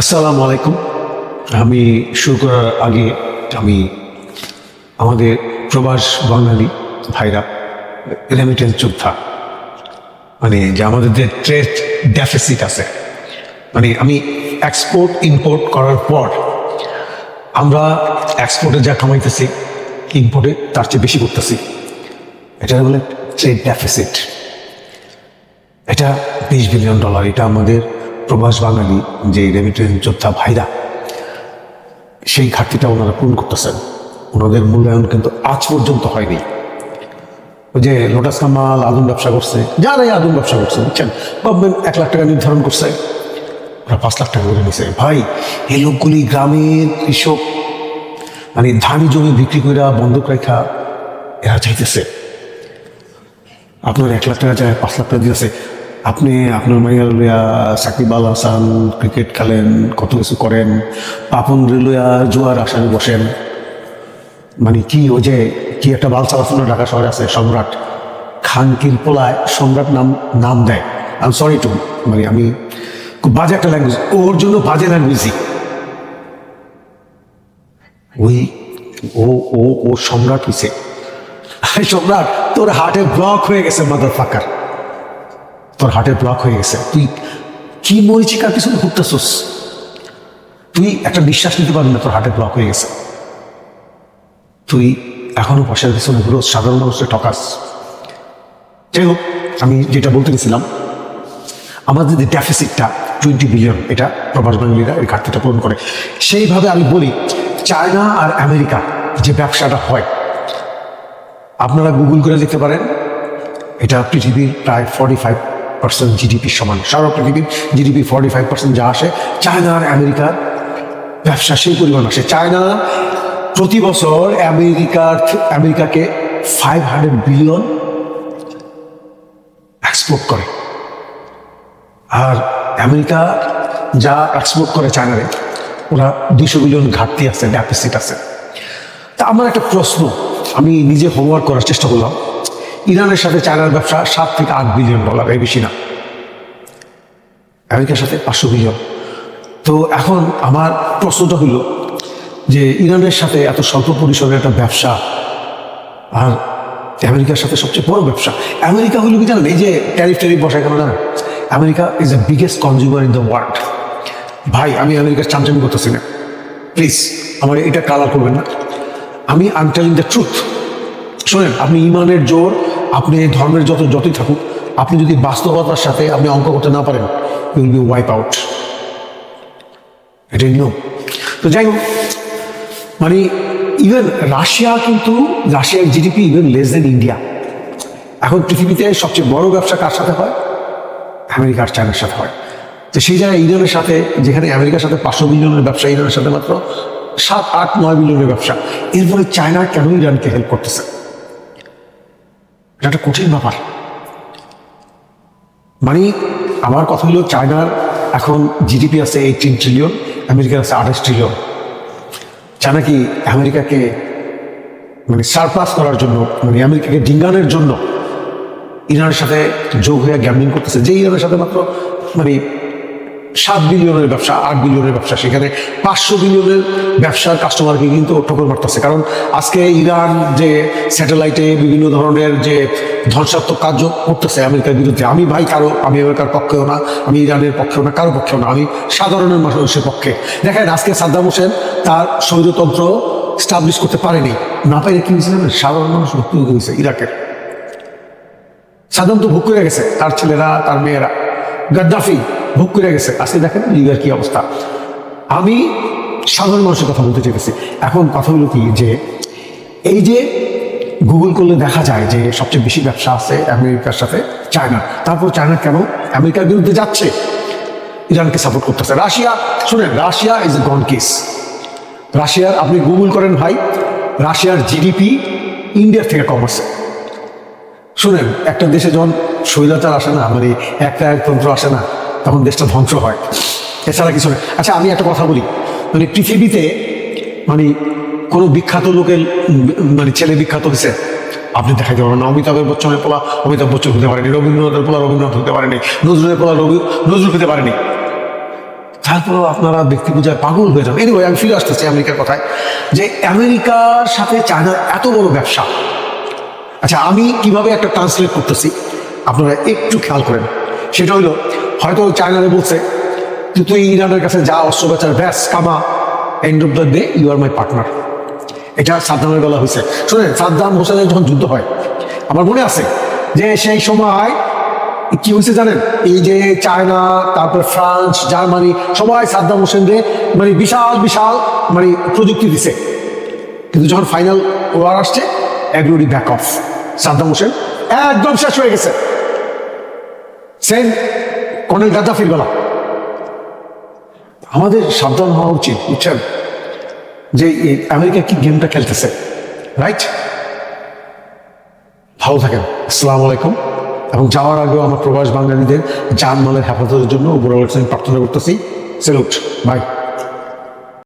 আসসালামু আলাইকুম। আমি শুরু করার আগে আমি আমাদের প্রবাস বাঙালি ভাইরা রেমিটেন্স যোদ্ধা মানে যে আমাদের যে ট্রেড ডেফিসিট আছে, মানে আমি এক্সপোর্ট ইম্পোর্ট করার পর আমরা এক্সপোর্টে যা কামাইতেছি ইম্পোর্টে তার চেয়ে বেশি করতেছি, এটা বলে ট্রেড ডেফিসিট। এটা $20 বিলিয়ন। এটা আমাদের প্রবাস বাঙালি যে রেমিটেন্স যোদ্ধা ভাইরা সেই ঘাটতিটা ওনারা পূরণ করতেছেন। ওনাদের মূল্যায়ন কিন্তু আজ পর্যন্ত হয়নি। ওই যে লোটাস কামাল আদম ব্যবসা করছে, যারাই আদম ব্যবসা করছে বুঝছেন, গভর্নমেন্ট 1 লাখ টাকা নির্ধারণ করছে, ওরা 5 লাখ টাকা করে নিছে। ভাই এই লোকগুলি গ্রামের কৃষক, মানে ধানি জমি বিক্রি করে বন্ধক রেখা এরা চাইতেছে আপনার 1 লাখ টাকা চায় 5 লাখ টাকা দিয়েছে। আপনি আপনার মাইয়া লইয়া সাকিব আল হাসান ক্রিকেট খেলেন, কত কিছু করেন, পাপন রেলুয়া জুয়ার আসামে বসেন, মানে কি ওই যে কি একটা বাল চালাচ্ছিল ঢাকা শহরে আছে সম্রাট খানকির পোলায় সম্রাট নাম দেয়। আই এম সরি টু, মানে আমি খুব বাজে একটা ল্যাঙ্গুয়েজ, ওর জন্য বাজে ল্যাঙ্গুয়েজই ওই ও ও ও সম্রাট হয়েছে। সম্রাট তোর হার্টে ব্লক হয়ে গেছে, মাদার ফাকার, তোর হার্টে ব্লক হয়ে গেছে। তুই কি মরিচিকার পিছনে ঘুরতেছস? তুই একটা নিঃশ্বাস নিতে পারবি না, তোর হার্টে ব্লক হয়ে গেছে। তুই এখনো পয়সার পিছনে ঘুরো, সাধারণ মানুষের ঠকাস। যাই হোক, আমি যেটা বলতে গেছিলাম, আমাদের যে ডেফিসিটটা 20 বিলিয়ন, এটা প্রবাস বাঙালিরা এই ঘাটতিটা পূরণ করে। সেইভাবে আমি বলি, চায়না আর আমেরিকা যে ব্যবসাটা হয়, আপনারা গুগল করে দেখতে পারেন, এটা পৃথিবীর প্রায় 45% জিডিপির সমান। সারা পৃথিবীর জিডিপি 45% যা আসে চায়না আর আমেরিকার ব্যবসা সেই পরিমাণ আসে। চায়না প্রতি বছর আমেরিকাকে 500 বিলিয়ন এক্সপোর্ট করে, আর আমেরিকা যা এক্সপোর্ট করে চায়নারে ওরা 200 বিলিয়ন ঘাটতি আছে, ডেফিসিট আছে। তা আমার একটা প্রশ্ন, আমি নিজে হোমওয়ার্ক করার চেষ্টা করলাম, ইরানের সাথে চায়নার ব্যবসা $7 থেকে $8 বিলিয়ন, এই বেশি না। আমেরিকার সাথে 500 বিলিয়ন। তো এখন আমার প্রশ্নটা হলো যে ইরানের সাথে এত স্বল্প পরিসরের একটা ব্যবসা আর আমেরিকার সাথে সবচেয়ে বড় ব্যবসা। আমেরিকা হলো কি জানেন, এই যে ট্যারিফ বসায় কেন জানেন? America is the biggest consumer in the world. ভাই আমি আমেরিকার চামচামি করতেছি না, প্লিজ আমার এটা কালার করবেন না। আমি I am telling the truth. শোনেন, আপনি ইমানের জোর, আপনি ধর্মের যতই থাকুক, আপনি যদি বাস্তবতার সাথে আপনি অঙ্ক করতে না পারেন, you will be wipe out. এটাই নিয়ম। তো যাই হোক, মানে ইভেন রাশিয়ার GDP even less than India. এখন পৃথিবীতে সবচেয়ে বড় ব্যবসা কার সাথে হয়? আমেরিকার চায়নার সাথে হয়। তো সেই জায়গায় ইরানের সাথে, যেখানে আমেরিকার সাথে 500 বিলিয়নের ব্যবসা, ইরানের সাথে মাত্র 7, 8, 9 বিলিয়নের ব্যবসা। এরপরে চায়না কেন ইরানকে হেল্প করতেছে? এটা একটা কঠিন ব্যাপার। মানে আমার কথা হলো, চায়নার এখন জিডিপি আছে 18 ট্রিলিয়ন, আমেরিকার আছে 28 ট্রিলিয়ন। চায়না কি আমেরিকাকে মানে সারপ্লাস করার জন্য, মানে আমেরিকাকে ডিঙ্গানোর জন্য ইরানের সাথে যোগ হয়ে গ্যাম্বলিং করতেছে? যে ইরানের সাথে মাত্র মানে 7 বিলিয়নের ব্যবসা, 8 বিলিয়নের ব্যবসা, সেখানে 500 বিলিয়নের ব্যবসার কাস্টমারকে কিন্তু ঠোকর মারতেছে। কারণ আজকে ইরান যে স্যাটেলাইটে বিভিন্ন ধরনের যে ধ্বংসাত্মক কার্য করতেছে আমেরিকার বিরুদ্ধে, আমি আমেরিকার পক্ষেও না, আমি ইরানের পক্ষেও না, কারো পক্ষেও না, আমি সাধারণের মানুষের পক্ষে। দেখেন, আজকে সাদ্দাম হোসেন তার স্বৈরতন্ত্র স্টাবলিশ করতে পারেনি, না পারে কি হয়েছিল, সাধারণ মানুষ ভুক্তি হয়েছে। ইরাকের সাদ্দাম তো ভোগ করে গেছে, তার ছেলেরা, তার মেয়েরা। গাদ্দাফি ভোগ করে গেছে। আজকে দেখেন লিবিয়ার কি অবস্থা। আমি সাধারণ মানুষের কথা বলতে চেয়েছি। এখন কথা হলো কি, যে এই যে গুগল করলে দেখা যায় যে সবচেয়ে বেশি ব্যবসা আছে আমেরিকার সাথে চায়না। তারপর চায়না কেন আমেরিকার বিরুদ্ধে যাচ্ছে? ইরানকে সাপোর্ট করতেছে। রাশিয়া, শুনেন, Russia is a gone case. রাশিয়ার, আপনি গুগল করেন ভাই, রাশিয়ার জিডিপি ইন্ডিয়ার থেকে কম আছে। শুনেন, একটা দেশে যখন স্বৈরাচার আসে না, মানে একটা তন্ত্র আসে না, তখন দেশটা ধ্বংস হয়, এছাড়া কিছু না। আচ্ছা, আমি একটা কথা বলি, মানে পৃথিবীতে মানে কোনো বিখ্যাত লোকের মানে ছেলে বিখ্যাত হয়েছে আপনি দেখাইতে পারবেন না। অমিতাভ বচ্চনের পোলা অমিতাভ বচ্চন হতে পারেনি, রবীন্দ্রনাথের পোলা রবীন্দ্রনাথ হতে পারেনি, নজরুলের পোলা নজরুল হতে পারেনি। তারপরেও আপনারা ব্যক্তি পূজায় পাগল হয়ে যান। এনিওয়ে, আমি ফিরে আসতেছি আমেরিকার কথায়, যে আমেরিকার সাথে চায়নার এত বড় ব্যবসা। আচ্ছা, আমি কিভাবে একটা ট্রান্সলেট করতেছি আপনারা একটু খেয়াল করেন। সেটা হইলো, হয়তো চায়নারে বলছে তুই ইরানের কাছে যা, অস্ত্র বেচার ব্যাস কামা, end of the day you are my partner. এটা সাদ্দামের বেলা হয়েছে। শুনেন, সাদ্দাম হোসেনের যখন যুদ্ধ হয়, আমার মনে আছে যে সেই সময় কি হয়েছে জানেন, এই যে চায়না, তারপর ফ্রান্স, জার্মানি, সবাই সাদ্দাম হোসেনকে মানে বিশাল বিশাল মানে প্রযুক্তি দিছে। কিন্তু যখন ফাইনাল ওয়ার আসছে, এগ্রোডি ব্যাক অফ। সাদ্দাম হোসেন একদম শেষ হয়ে গেছে। সেম কর্নেল গাদ্দাফির বেলা। আমাদের সাবধান হওয়া উচিত, বুঝছেন, যে আমেরিকা কি গেমটা খেলতেছে। রাইট? ভালো থাকেন। আসসালামু আলাইকুম। এবং যাওয়ার আগেও আমার প্রবাস বাঙালিদের জানমালের হেফাজতের জন্য উপর প্রার্থনা করতেছি। সেলুট। বাই।